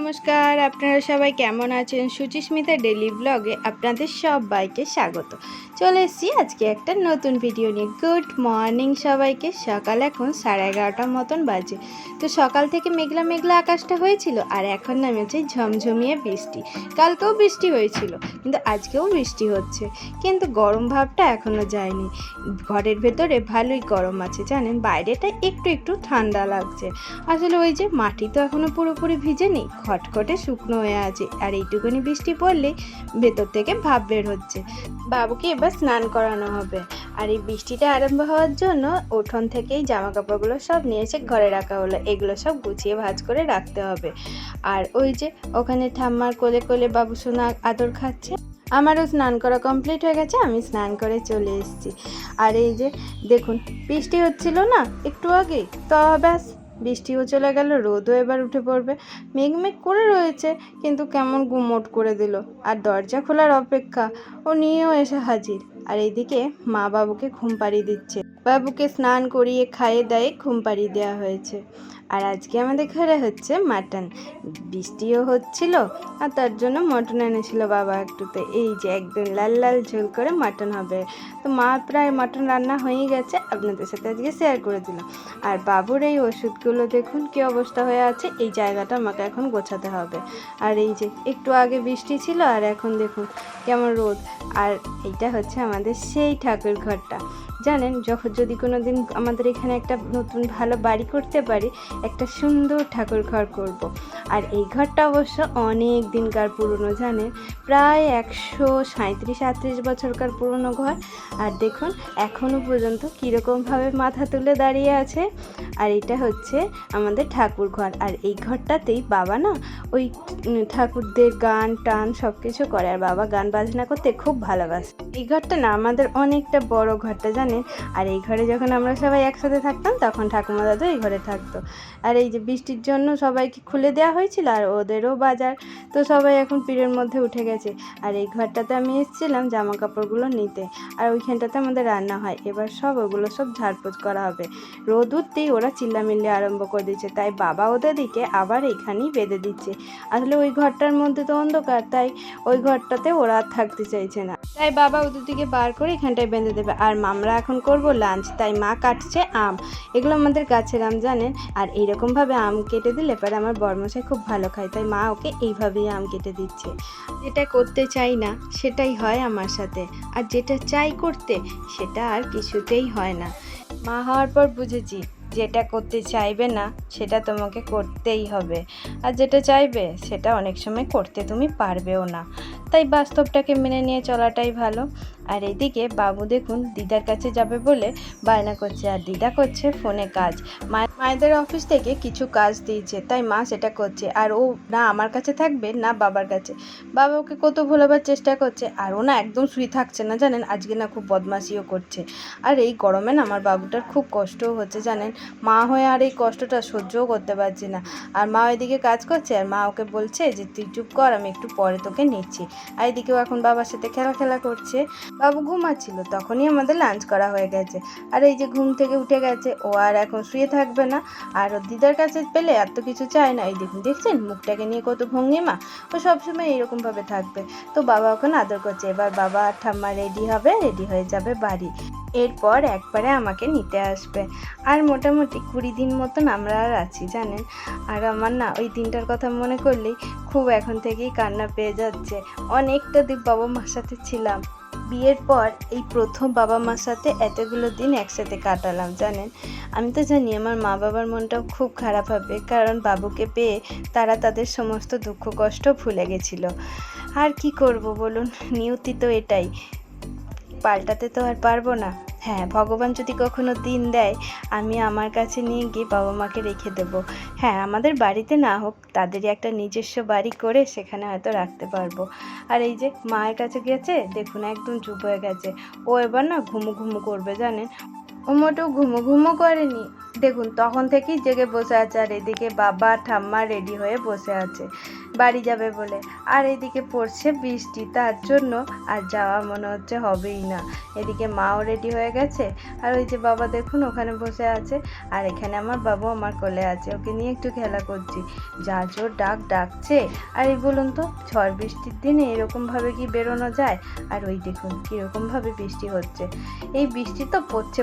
নমস্কার, আপনারা সবাই কেমন আছেন? সুচিস্মিতা ডেইলি ব্লগে আপনাদের সবাইকে স্বাগত। চলে এসেছি আজকে একটা নতুন ভিডিও নিয়ে। গুড মর্নিং সবাইকে। সকাল এখন 11:30 মতন বাজে। তো সকাল থেকে মেঘলা মেঘলা আকাশটা হয়েছিল, আর এখন নেমেছে ঝমঝমিয়ে বৃষ্টি। কালকেও বৃষ্টি হয়েছিল, কিন্তু আজকেও বৃষ্টি হচ্ছে, কিন্তু গরম ভাবটা এখনও যায়নি। ঘরের ভেতরে ভালোই গরম আছে জানেন, বাইরেটা একটু একটু ঠান্ডা লাগছে। আসলে ওই যে মাটি তো এখনও পুরোপুরি ভিজেনি, খটখটে শুকনো হয়ে আছে, আর এইটুকুনি বৃষ্টি পড়লেই ভেতর থেকে ভাপ বের হচ্ছে। বাবুকে এবার স্নান করানো হবে, আর এই বৃষ্টিটা আরম্ভ হওয়ার জন্য উঠোন থেকেই জামা কাপড়গুলো সব নিয়ে এসে ঘরে রাখা হলো। এগুলো সব গুছিয়ে ভাঁজ করে রাখতে হবে। আর ওই যে ওখানে ঠাম্মার কোলে কোলে বাবু সোনা আদর খাচ্ছে। আমারও স্নান করা কমপ্লিট হয়ে গেছে, আমি স্নান করে চলে এসেছি। আর এই যে দেখুন, বৃষ্টি হচ্ছিল না একটু আগেই, তো ব্যাস বৃষ্টিও চলে গেল, রোদও এবার উঠে পড়বে। মেঘ করে রয়েছে, কিন্তু কেমন গুমোট করে দিল। আর দরজা খোলার অপেক্ষা, ও নিয়েও এসে হাজির। আর এইদিকে মা বাবুকে ঘুম পাড়িয়ে দিচ্ছে। বাবুকে স্নান করিয়ে খাইয়ে দাইয়ে ঘুম পাড়িয়ে দেওয়া হয়েছে। আর আজকে আমাদের ঘরে হচ্ছে মাটন। বৃষ্টিও হচ্ছিল, আর তার জন্য মটন এনেছিল বাবা একটুতে। এই যে একদম লাল লাল ঝোল করে মাটন হবে। তো মা প্রায় মাটন রান্না হয়েই গেছে, আপনাদের সাথে আজকে শেয়ার করে দিলাম। আর বাবুর এই ওষুধগুলো দেখুন কী অবস্থা হয়ে আছে। এই জায়গাটা আমাকে এখন গোছাতে হবে। আর এই যে একটু আগে বৃষ্টি ছিল, আর এখন দেখুন কেমন রোদ। আর এইটা হচ্ছে আমাদের সেই ঠাকুর ঘরটা। জানেন, যখন যদি কোনো দিন আমাদের এখানে একটা নতুন ভালো বাড়ি করতে পারি, একটা সুন্দর ঠাকুর ঘর করব। আর এই ঘরটা অবশ্য অনেক দিনকার পুরনো, জানেন, প্রায় 137-38 বছরকার পুরনো ঘর। আর দেখুন এখনও পর্যন্ত কীরকমভাবে মাথা তুলে দাঁড়িয়ে আছে। আর এটা হচ্ছে আমাদের ঠাকুর ঘর। আর এই ঘরটাতেই বাবা না ওই ঠাকুরদের গান টান সব কিছু করে, আর বাবা গান বাজনা করতে খুব ভালোবাসে। এই ঘরটা না আমাদের অনেকটা বড় ঘরটা জানেন। আর এই ঘরে যখন আমরা সবাই একসাথে থাকতাম, তখন ঠাকুমা দাদু এই ঘরে থাকতো। আর এই যে বৃষ্টির জন্য সবাইকে খুলে দেওয়া হয়েছিল, আর ওদেরও বাজার, তো সবাই এখন পীরের মধ্যে উঠে গেছে। আর এই ঘরটাতে আমি এসেছিলাম জামা কাপড়গুলো নিতে, আর ওইখানটাতে আমাদের রান্না হয়। এবার সব ওগুলো সব ঝাড়পোছ করা হবে। রোদ উঠতেই ওরা চিল্লামিল্লি আরম্ভ করে দিচ্ছে, তাই বাবা ওদের দিকে আবার এখানেই বেঁধে দিচ্ছে। আসলে ওই ঘরটার মধ্যে তো অন্ধকার, তাই ওই ঘরটাতে ওরা আর থাকতে চাইছে না, তাই বাবা ওদের দিকে বার করে এখানটায় বেঁধে দেবে। আর আমরা এখন করব লাঞ্চ, তাই মা কাটছে আম। এগুলো আমাদের গাছের আম জানেন। আর এইরকমভাবে আম কেটে দিলে পরে আমার বড়মশাই খুব ভালো খায়, তাই মা ওকে এইভাবেই আম কেটে দিচ্ছে। যেটা করতে চাই না সেটাই হয় আমার সাথে, আর যেটা চাই করতে সেটা আর কিছুতেই হয় না। মা হওয়ার পর বুঝেছি, যেটা করতে চাইবে না সেটা তোমাকে করতেই হবে, আর যেটা চাইবে সেটা অনেক সময় করতে তুমি পারবেও না। তাই বাস্তবটাকে মেনে নিয়ে চলাটাই ভালো। আর এদিকে বাবু দেখুন দিদার কাছে যাবে বলে বায়না করছে, আর দিদা করছে ফোনে কাজ। মায়েদের অফিস থেকে কিছু কাজ দিয়েছে, তাই মা সেটা করছে। আর ও না আমার কাছে থাকবে না বাবার কাছে। বাবা ওকে কত ভোলাবার চেষ্টা করছে, আর ও না একদম শুয়ে থাকছে না জানেন। আজকে না খুব বদমাশিও করছে। আর এই গরমে না আমার বাবুটার খুব কষ্টও হচ্ছে জানেন। মা হয়ে আর এই কষ্টটা সহ্যও করতে পারছি না। আর মা ওইদিকে কাজ করছে, আর মা ওকে বলছে যে তুই চুপ কর, আমি একটু পরে তোকে নিচ্ছি। আর এদিকেও এখন বাবার সাথে খেলা করছে। বাবু ঘুমাচ্ছিল, তখনই আমাদের লাঞ্চ করা হয়ে গেছে। আর এই যে ঘুম থেকে উঠে গেছে, ও আর এখন শুয়ে থাকবে না। আর ওর দিদার কাছে পেলে এত কিছু চায় না। এই দেখুন, দেখছেন মুখটাকে নিয়ে কত ভঙ্গিমা। ও সবসময় এইরকমভাবে থাকবে। তো বাবা ওখানে আদর করছে। এবার বাবা আর ঠাম্মা রেডি হবে, রেডি হয়ে যাবে বাড়ি। এরপর একবারে আমাকে নিতে আসবে। আর মোটামুটি 20 দিন মতন আমরা আর আছি জানেন। আর আমার না ওই দিনটার কথা মনে করলেই খুব এখন থেকেই কান্না পেয়ে যাচ্ছে। অনেকটা দিন বাবা মার সাথে ছিলাম। বিয়ের পর এই প্রথম বাবা মার সাথে এতগুলো দিন একসাথে কাটালাম জানেন। আমি তো জানি আমার মা বাবার মনটাও খুব খারাপ হবে, কারণ বাবুকে পেয়ে তারা তাদের সমস্ত দুঃখ কষ্ট ভুলে গেছিলো। আর কি করব বলুন, নিয়তি তো এটাই, পাল্টাতে তো আর পারবো না। হ্যাঁ, ভগবান যদি কখনো দিন দেয়, আমি আমার কাছে নিয়ে গিয়ে বাবা মাকে রেখে দেবো। হ্যাঁ, আমাদের বাড়িতে না হোক, তাদেরই একটা নিজস্ব বাড়ি করে সেখানে হয়তো রাখতে পারবো। আর এই যে মায়ের কাছে গেছে দেখুন একদম চুপ হয়ে গেছে। ও এবার না ঘুমু ঘুমু করবে জানেন। ও মোটেও ঘুমো ঘুমো করেনি। দেখুন তখন থেকেই জেগে বসে আছে, আর এদিকে বাবা ঠাম্মা রেডি হয়ে বসে আছে বাড়ি যাবে বলে। আর এদিকে পড়ছে বৃষ্টি, তার জন্য আর যাওয়া মনে হচ্ছে হবেই না। এদিকে মাও রেডি হয়ে গেছে, আর ওই যে বাবা দেখুন ওখানে বসে আছে, আর এখানে আমার বাবু আমার কোলে আছে, ওকে নিয়ে একটু খেলা করছি। যা জোর ডাকছে। আর এই বলুন তো, ঝড় বৃষ্টির দিনে এরকমভাবে কি বেরোনো যায়? আর ওই দেখুন কীরকমভাবে বৃষ্টি হচ্ছে। এই বৃষ্টি তো পড়ছে,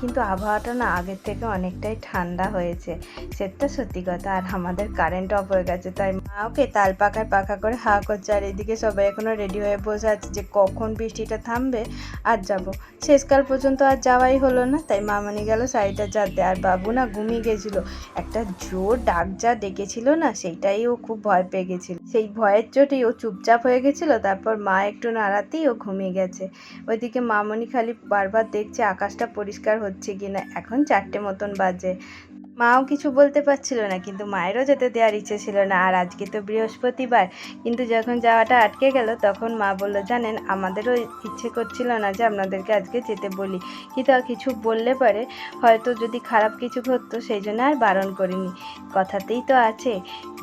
কিন্তু আবহাওয়াটা না আগের থেকে অনেকটাই ঠান্ডা হয়েছে, সেটা সত্যি কথা। আর আমাদের কারেন্ট অফ হয়ে গেছে, তাই মা ওকে তাল পাখায় পাখা করে হাওয়া করছে। আর এদিকে সবাই এখনো রেডি হয়ে বসে আছে যে কখন বৃষ্টিটা থামবে আর যাব। শেষকাল পর্যন্ত আর যাওয়াই হলো না, তাই মামনি গেল শাড়িটা জানতে। আর বাবু না ঘুমিয়ে গেছিলো, একটা জোর ডাক যা ডেকেছিল না, সেইটাই ও খুব ভয় পেয়ে গেছিল। সেই ভয়ের চোটেই ও চুপচাপ হয়ে গেছিলো। তারপর মা একটু নাড়াতেই ও ঘুমিয়ে গেছে। ওইদিকে মামনি খালি বারবার দেখছে আকাশটা পরিষ্কার হচ্ছে কিনা। এখন 4টে মতন বাজে। মাও কিছু বলতে পারছিল না, কিন্তু মায়েরও যেতে দেওয়ার ইচ্ছে ছিল না। আর আজকে তো বৃহস্পতিবার, কিন্তু যখন যাওয়াটা আটকে গেল তখন মা বলল, জানেন আমাদেরও ইচ্ছে করছিল না যে আপনাদেরকে আজকে যেতে বলি, কিন্তু কিছু বললে পরে হয়তো যদি খারাপ কিছু ঘটতো, সেই জন্য আর বারণ করিনি। কথাতেই তো আছে,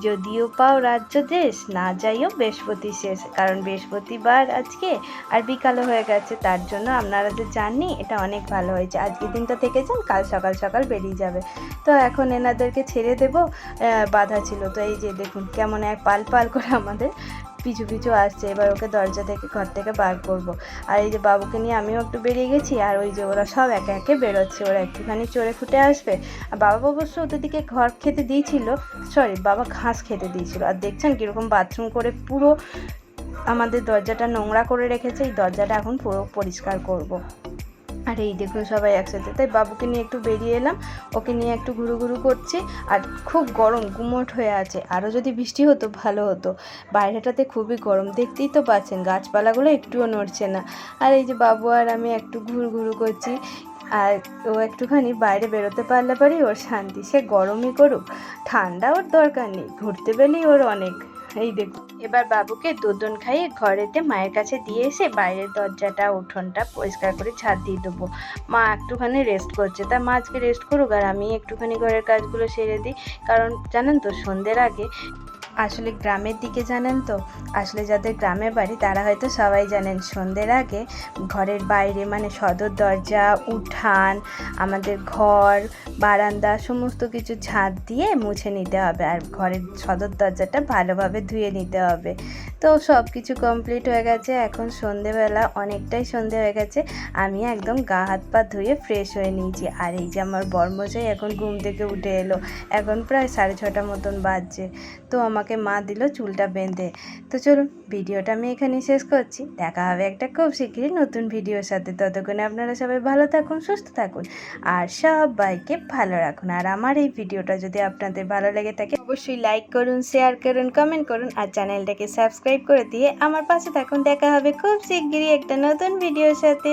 যদিও পাও রাজ্য দেশ, না যাইও বৃহস্পতি শেষ। কারণ বৃহস্পতিবার আজকে, আর বিকালও হয়ে গেছে, তার জন্য আপনারা যে যাননি এটা অনেক ভালো হয়েছে। আজকের দিনটা থেকে যান, কাল সকাল সকাল বেরিয়ে যাবে। তো এখন এনাদেরকে ছেড়ে দেব, বাধা ছিল। তো এই যে দেখুন কেমন এক পাল পাল করে আমাদের পিছু পিছু আসছে। এবার ওকে দরজা থেকে ঘর থেকে বার করব। আর এই যে বাবুকে নিয়ে আমিও একটু বেরিয়ে গেছি। আর ওই যে ওরা সব একে একে বেরোচ্ছে, ওরা একটুখানি চড়ে ফুটে আসবে। আর বাবা অবশ্য ওদেরকে ঘর খেতে দিয়েছিল, বাবা ঘাস খেতে দিয়েছিল। আর দেখছেন কীরকম বাথরুম করে পুরো আমাদের দরজাটা নোংরা করে রেখেছে। এই দরজাটা এখন পুরো পরিষ্কার করব। আর এই দেখুন সবাই একসাথে, তাই বাবুকে নিয়ে একটু বেরিয়ে এলাম, ওকে নিয়ে একটু ঘুরু করছি। আর খুব গরম, গুমোট হয়ে আছে। আরও যদি বৃষ্টি হতো ভালো হতো, বাইরেটাতে খুবই গরম, দেখতেই তো পাচ্ছেন গাছপালাগুলো একটুও নড়ছে না। আর এই যে বাবু আর আমি একটু ঘুরু করছি। আর ও একটুখানি বাইরে বেরোতে পারলে পরেই ওর শান্তি, সে গরমই করুক ঠান্ডা ওর দরকার নেই, ঘুরতে পেলেই ওর অনেক। এই দেখুন এবার বাবুকে দুধন খাইয়ে ঘরেতে মায়ের কাছে দিয়ে এসে বাইরের দরজাটা উঠোনটা পরিষ্কার করে ঝাড় দিয়ে দেবো। মা একটুখানি রেস্ট করছে, তা মা আজকে রেস্ট করুক, আর আমি একটুখানি ঘরের কাজগুলো সেরে দিই। কারণ জানেন তো সন্ধ্যের আগে আসলে গ্রামের দিকে, জানেন তো, আসলে যাদের গ্রামে বাড়ি তারা হয়তো সবাই জানেন, সন্ধ্যের আগে ঘরের বাইরে মানে সদর দরজা, উঠান, আমাদের ঘর, বারান্দা সমস্ত কিছু ঝাঁট দিয়ে মুছে নিতে হবে। আর ঘরের সদর দরজাটা ভালোভাবে ধুয়ে নিতে হবে। তো সব কিছু কমপ্লিট হয়ে গেছে। এখন সন্ধেবেলা, অনেকটাই সন্ধে হয়ে গেছে। আমি একদম গা হাত পা ধুয়ে ফ্রেশ হয়ে নিয়েছি। আর এই যে আমার বরমশাই এখন ঘুম থেকে উঠে এলো, এখন প্রায় 6:30 মতন বাজছে। তো আমাকে মা দিল চুলটা বেঁধে। তো চলুন ভিডিওটা আমি এখানে শেষ করছি। দেখা হবে একটা খুব শীঘ্রই নতুন ভিডিওর সাথে। ততক্ষণে আপনারা সবাই ভালো থাকুন, সুস্থ থাকুন, আর সবাইকে ভালো রাখুন। আর আমার এই ভিডিওটা যদি আপনাদের ভালো লেগে থাকে অবশ্যই লাইক করুন, শেয়ার করুন, কমেন্ট করুন, আর চ্যানেলটাকে সাবস্ক্রাইব করে দিয়ে আমার পাশে থাকুন। দেখা হবে খুব শীঘ্রই একটা নতুন ভিডিওর সাথে।